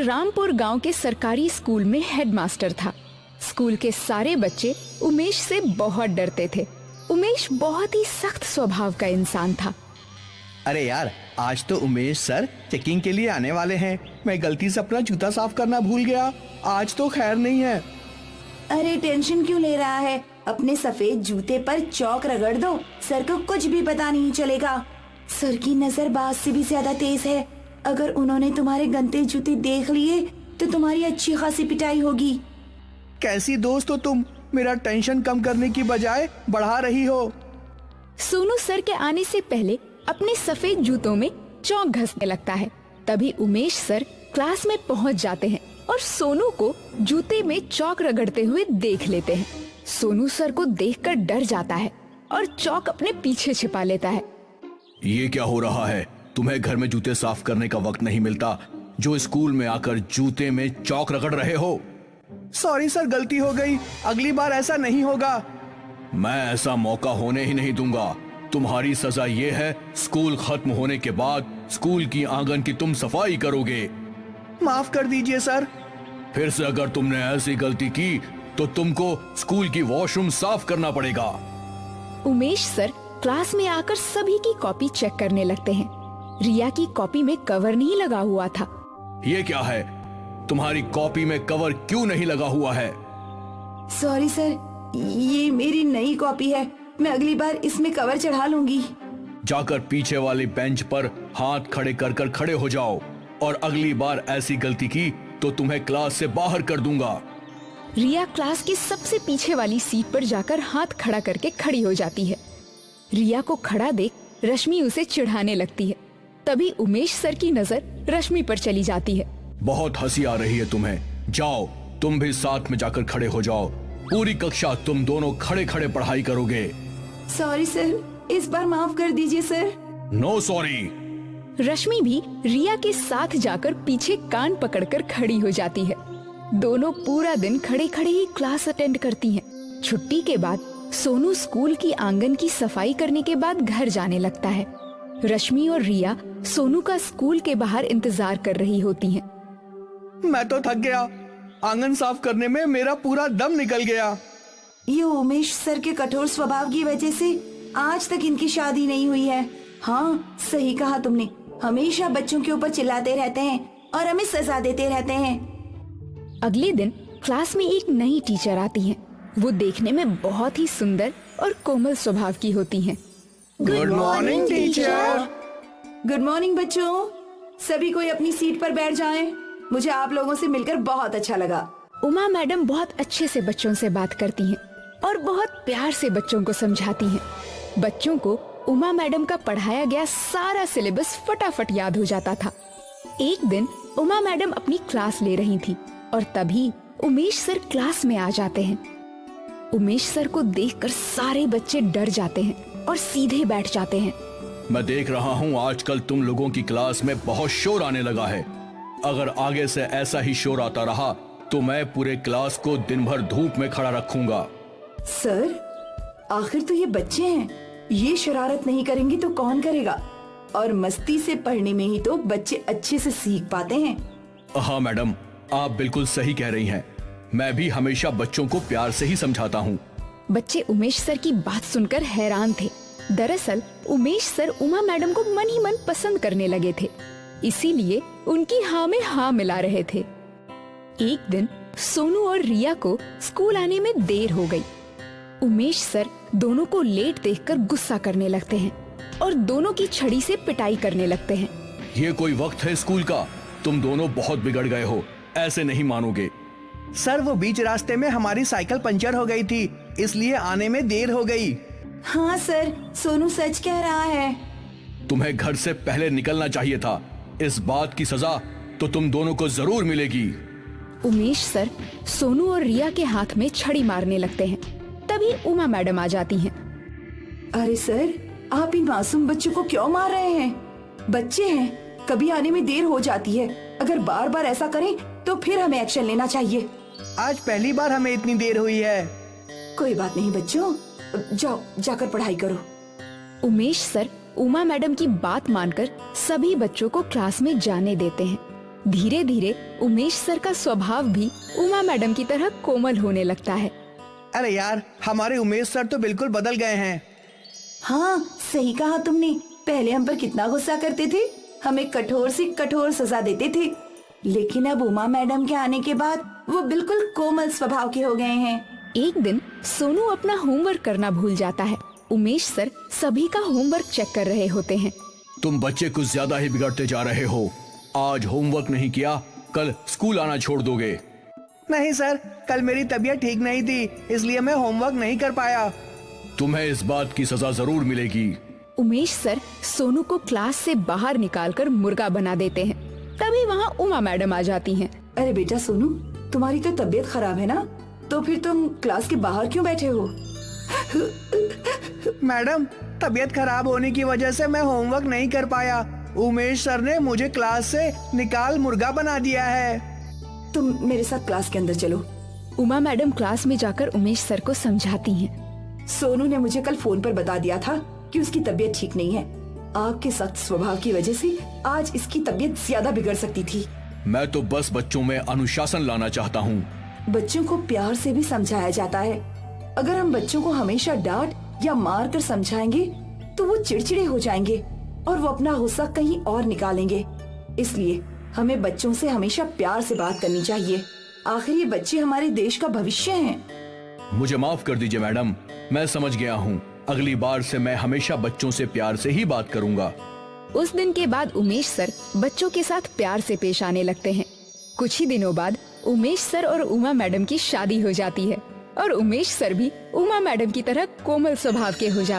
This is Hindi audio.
रामपुर गांव के सरकारी स्कूल में हेडमास्टर था। स्कूल के सारे बच्चे उमेश से बहुत डरते थे। उमेश बहुत ही सख्त स्वभाव का इंसान था। अरे यार, आज तो उमेश सर चेकिंग के लिए आने वाले हैं। मैं गलती से अपना जूता साफ करना भूल गया। आज तो खैर नहीं है। अरे टेंशन क्यों ले रहा है? अपने सफेद जूते पर चौक रगड़ दो, सर को कुछ भी पता नहीं चलेगा। सर की नजर बाज से भी ज्यादा तेज है। अगर उन्होंने तुम्हारे गंदे जूते देख लिए तो तुम्हारी अच्छी खासी पिटाई होगी। कैसी दोस्त हो तुम, मेरा टेंशन कम करने की बजाय बढ़ा रही हो। सोनू सर के आने से पहले अपने सफेद जूतों में चौक घसने लगता है। तभी उमेश सर क्लास में पहुंच जाते हैं और सोनू को जूते में चौक रगड़ते हुए देख लेते हैं। सोनू सर को देखकर डर जाता है और चौक अपने पीछे छिपा लेता है। ये क्या हो रहा है? तुम्हें घर में जूते साफ करने का वक्त नहीं मिलता, जो स्कूल में आकर जूते में चौक रगड़ रहे हो। सॉरी सर, गलती हो गई। अगली बार ऐसा नहीं होगा। मैं ऐसा मौका होने ही नहीं दूंगा। तुम्हारी सजा ये है, स्कूल खत्म होने के बाद स्कूल की आंगन की तुम सफाई करोगे। माफ कर दीजिए सर। फिर से अगर तुमने ऐसी गलती की तो तुमको स्कूल की वॉशरूम साफ करना पड़ेगा। उमेश सर क्लास में आकर सभी की कॉपी चेक करने लगते हैं। रिया की कॉपी में कवर नहीं लगा हुआ था। ये क्या है? तुम्हारी कॉपी में कवर क्यों नहीं लगा हुआ है? सॉरी सर, ये मेरी नई कॉपी है। मैं अगली बार इसमें कवर चढ़ा लूंगी। जाकर पीछे वाली बेंच पर हाथ खड़े कर कर खड़े हो जाओ, और अगली बार ऐसी गलती की तो तुम्हें क्लास से बाहर कर दूंगा। रिया क्लास की सबसे पीछे वाली सीट पर जाकर हाथ खड़ा करके खड़ी हो जाती है। रिया को खड़ा देख रश्मि उसे चिढ़ाने लगती है। तभी उमेश सर की नजर रश्मि पर चली जाती है। बहुत हंसी आ रही है तुम्हें। जाओ, तुम भी साथ में जाकर खड़े हो जाओ। पूरी कक्षा तुम दोनों खड़े खड़े पढ़ाई करोगे। सॉरी सर, इस बार माफ कर दीजिए सर। No sorry. रश्मि भी रिया के साथ जाकर पीछे कान पकड़कर खड़ी हो जाती है। दोनों पूरा दिन खड़े खड़े ही क्लास अटेंड करती हैं। छुट्टी के बाद सोनू स्कूल की आंगन की सफाई करने के बाद घर जाने लगता है। रश्मि और रिया सोनू का स्कूल के बाहर इंतजार कर रही होती हैं। मैं तो थक गया। आंगन साफ करने में मेरा पूरा दम निकल गया। ये उमेश सर के कठोर स्वभाव की वजह से आज तक इनकी शादी नहीं हुई है। हाँ, सही कहा तुमने। हमेशा बच्चों के ऊपर चिल्लाते रहते हैं और हमें सजा देते रहते हैं। अगले दिन क्लास में एक नई टीचर आती हैं। वो देखने में बहुत ही सुंदर और कोमल स्वभाव की होती हैं। Good morning teacher. Good morning बच्चों। सभी कोई अपनी सीट पर बैठ जाएं। मुझे आप लोगों से मिलकर बहुत अच्छा लगा। उमा मैडम बहुत अच्छे से बच्चों से बात करती हैं और बहुत प्यार से बच्चों को समझाती हैं। बच्चों को उमा मैडम का पढ़ाया गया सारा सिलेबस फटाफट याद हो जाता था। एक दिन उमा मैडम अपनी क्लास ले रही थी और तभी उमेश सर क्लास में आ जाते हैं। उमेश सर को देखकर सारे बच्चे डर जाते हैं और सीधे बैठ जाते हैं। मैं देख रहा हूँ आजकल तुम लोगों की क्लास में बहुत शोर आने लगा है। अगर आगे से ऐसा ही शोर आता रहा तो मैं पूरे क्लास को दिन भर धूप में खड़ा रखूंगा। सर, आखिर तो ये बच्चे हैं। ये शरारत नहीं करेंगे तो कौन करेगा? और मस्ती से पढ़ने में ही तो बच्चे अच्छे से सीख पाते हैं। हाँ मैडम, आप बिल्कुल सही कह रही हैं। मैं भी हमेशा बच्चों को प्यार से ही समझाता हूँ। बच्चे उमेश सर की बात सुनकर हैरान थे। दरअसल उमेश सर उमा मैडम को मन ही मन पसंद करने लगे थे, इसीलिए उनकी हाँ में हाँ मिला रहे थे। एक दिन सोनू और रिया को स्कूल आने में देर हो गई। उमेश सर दोनों को लेट देखकर गुस्सा करने लगते हैं और दोनों की छड़ी से पिटाई करने लगते हैं। ये कोई वक्त है स्कूल का? तुम दोनों बहुत बिगड़ गए हो, ऐसे नहीं मानोगे। सर, वो बीच रास्ते में हमारी साइकिल पंचर हो गई थी, इसलिए आने में देर हो गई। हाँ सर, सोनू सच कह रहा है। तुम्हें घर से पहले निकलना चाहिए था। इस बात की सजा तो तुम दोनों को जरूर मिलेगी। उमेश सर सोनू और रिया के हाथ में छड़ी मारने लगते हैं। तभी उमा मैडम आ जाती हैं। अरे सर, आप इन मासूम बच्चों को क्यों मार रहे हैं? बच्चे हैं, कभी आने में देर हो जाती है। अगर बार बार ऐसा करें तो फिर हमें एक्शन लेना चाहिए। आज पहली बार हमें इतनी देर हुई है। कोई बात नहीं बच्चों, जाओ जाकर पढ़ाई करो। उमेश सर उमा मैडम की बात मानकर सभी बच्चों को क्लास में जाने देते हैं। धीरे धीरे उमेश सर का स्वभाव भी उमा मैडम की तरह कोमल होने लगता है। अरे यार, हमारे उमेश सर तो बिल्कुल बदल गए हैं। हाँ, सही कहा तुमने। पहले हम पर कितना गुस्सा करते थे, हमें कठोर से कठोर सजा देते थे, लेकिन अब उमा मैडम के आने के बाद वो बिल्कुल कोमल स्वभाव के हो गए हैं। एक दिन सोनू अपना होमवर्क करना भूल जाता है। उमेश सर सभी का होमवर्क चेक कर रहे होते हैं। तुम बच्चे कुछ ज्यादा ही बिगड़ते जा रहे हो। आज होमवर्क नहीं किया, कल स्कूल आना छोड़ दोगे। नहीं सर, कल मेरी तबीयत ठीक नहीं थी, इसलिए मैं होमवर्क नहीं कर पाया। तुम्हें इस बात की सजा जरूर मिलेगी। उमेश सर सोनू को क्लास से बाहर निकालकर मुर्गा बना देते हैं। तभी वहाँ उमा मैडम आ जाती हैं। अरे बेटा सोनू, तुम्हारी तो तबीयत खराब है ना, तो फिर तुम क्लास के बाहर क्यों बैठे हो? मैडम, तबीयत खराब होने की वजह से मैं होमवर्क नहीं कर पाया। उमेश सर ने मुझे क्लास से निकाल मुर्गा बना दिया है। तुम मेरे साथ क्लास के अंदर चलो। उमा मैडम क्लास में जाकर उमेश सर को समझाती हैं। सोनू ने मुझे कल फोन पर बता दिया था कि उसकी तबीयत ठीक नहीं है। आपके सख्त स्वभाव की वजह से आज इसकी तबीयत ज्यादा बिगड़ सकती थी। मैं तो बस बच्चों में अनुशासन लाना चाहता हूँ। बच्चों को प्यार से भी समझाया जाता है। अगर हम बच्चों को हमेशा डांट या मार कर समझाएंगे तो वो चिड़चिड़े हो जाएंगे और वो अपना गुस्सा कहीं और निकालेंगे। इसलिए हमें बच्चों से हमेशा प्यार से बात करनी चाहिए। आखिर ये बच्चे हमारे देश का भविष्य हैं। मुझे माफ कर दीजिए मैडम, मैं समझ गया हूँ। अगली बार से मैं हमेशा बच्चों से प्यार से ही बात करूँगा। उस दिन के बाद उमेश सर बच्चों के साथ प्यार से पेश आने लगते हैं। कुछ ही दिनों बाद उमेश सर और उमा मैडम की शादी हो जाती है और उमेश सर भी उमा मैडम की तरह कोमल स्वभाव के हो जाते हैं।